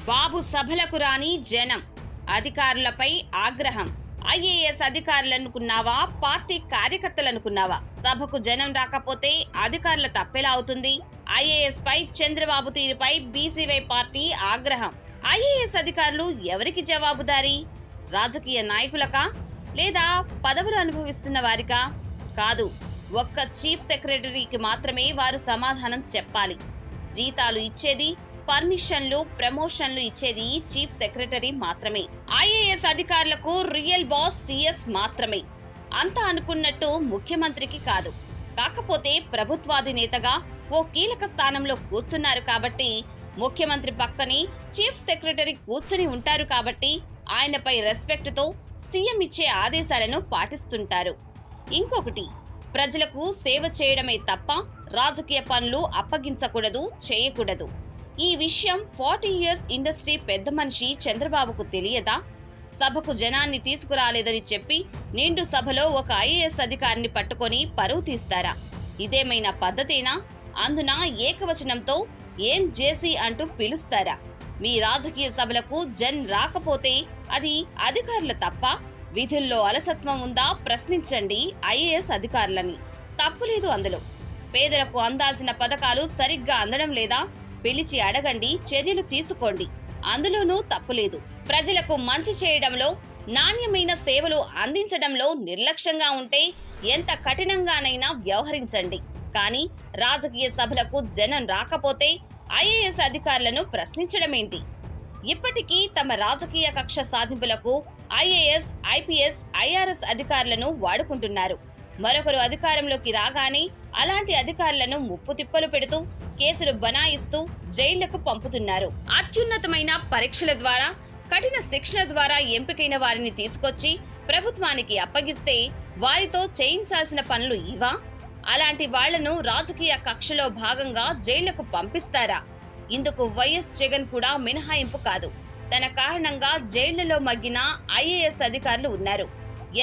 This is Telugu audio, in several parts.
బాబు సభలకు రాని జనం, అధికారులపై ఆగ్రహం. ఐఏఎస్ అధికారులనుకున్నావా, పార్టీ కార్యకర్తలనుకున్నావా? సభకు జనం రాకపోతే అధికారుల తప్పెలా అవుతుంది? ఐఏఎస్ పై చంద్రబాబు తీరుపై బీసీవై పార్టీ ఆగ్రహం. ఐఏఎస్ అధికారులు ఎవరికి జవాబుదారీ? రాజకీయ నాయకులకా, లేదా పదవులు అనుభవిస్తున్న వారికా? కాదు, ఒక్క చీఫ్ సెక్రటరీకి మాత్రమే వారు సమాధానం చెప్పాలి. జీతాలు ఇచ్చేది, పర్మిషన్లు, ప్రమోషన్లు ఇచ్చేది చీఫ్ సెక్రటరీ మాత్రమే. ఐఏఎస్ అధికారులకు రియల్ బాస్ సిఎస్ మాత్రమే. అంతా అనుకున్నట్టు ముఖ్యమంత్రికి కాదు. కాకపోతే ప్రభుత్వాధినేతగా ఓ కీలక స్థానంలో కూర్చున్నారు కాబట్టి, ముఖ్యమంత్రి పక్కనే చీఫ్ సెక్రటరీ కూర్చుని ఉంటారు కాబట్టి ఆయనపై రెస్పెక్ట్ తో సీఎం ఇచ్చే ఆదేశాలను పాటిస్తుంటారు. ఇంకొకటి, ప్రజలకు సేవ చేయడమే తప్ప రాజకీయ పనులు అప్పగించకూడదు, చేయకూడదు. ఈ విషయం 40 ఇయర్స్ ఇండస్ట్రీ పెద్ద మనిషి చంద్రబాబుకు తెలియదా? సభకు జనాన్ని తీసుకురాలేదని చెప్పి నిండు సభలో ఒక ఐఏఎస్ అధికారిని పట్టుకొని పరువు తీస్తారా? ఇదేమైనా పద్ధతేనా? అందున ఏకవచనంతో ఏం జేసీ అంటూ పిలుస్తారా? మీ రాజకీయ సభలకు జన్ రాకపోతే అది అధికారుల తప్ప? విధుల్లో అలసత్వం ఉందా? ప్రశ్నించండి ఐఏఎస్ అధికారులని. తప్పులేదు అందులో. పేదలకు అందాల్సిన పథకాలు సరిగ్గా అందడం లేదా? పిలిచి అడగండి, చర్యలు తీసుకోండి. అందులోనూ తప్పులేదు. ప్రజలకు మంచి చేయడంలో, నాణ్యమైన సేవలు అందించడంలో నిర్లక్ష్యంగా ఉంటే ఎంత కఠినంగానైనా వ్యవహరించండి. కానీ రాజకీయ సభలకు జనం రాకపోతే ఐఏఎస్ అధికారులను ప్రశ్నించడమేంటి? ఇప్పటికీ తమ రాజకీయ కక్ష సాధింపులకు ఐఏఎస్, ఐపీఎస్, ఐఆర్ఎస్ అధికారులను వాడుకుంటున్నారు. మరొకరు అధికారంలోకి రాగానే అలాంటి అధికారులను ముప్పు తిప్పలు పెడుతూ, కేసులు బనాయిస్తూ జైళ్లకు పంపుతున్నారు. అత్యున్నతమైన పరీక్షల ద్వారా, కఠిన శిక్షణ ద్వారా ఎంపికైన వారిని తీసుకొచ్చి ప్రభుత్వానికి అప్పగిస్తే వారితో చేయించాల్సిన పనులు ఇవా? అలాంటి వాళ్లను రాజకీయ కక్షలో భాగంగా జైళ్లకు పంపిస్తారా? ఇందుకు వైఎస్ జగన్ కూడా మినహాయింపు కాదు. తన కారణంగా జైళ్లలో మగ్గిన ఐఏఎస్ అధికారులు ఉన్నారు.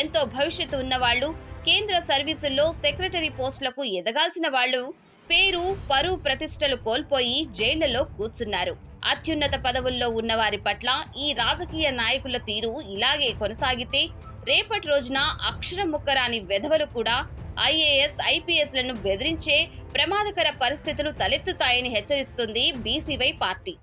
ఎంతో భవిష్యత్తు ఉన్నవాళ్లు, కేంద్ర సర్వీసుల్లో సెక్రటరీ పోస్టులకు ఎదగాల్సిన వాళ్లు పేరు, పరువు, ప్రతిష్టలు కోల్పోయి జైళ్లలో కూర్చున్నారు. అత్యున్నత పదవుల్లో ఉన్నవారి పట్ల ఈ రాజకీయ నాయకుల తీరు ఇలాగే కొనసాగితే రేపటి రోజున అక్షరం ముక్కరాని వెధవలు కూడా ఐఏఎస్, ఐపీఎస్లను బెదిరించే ప్రమాదకర పరిస్థితులు తలెత్తుతాయని హెచ్చరిస్తుంది బీసీవై పార్టీ.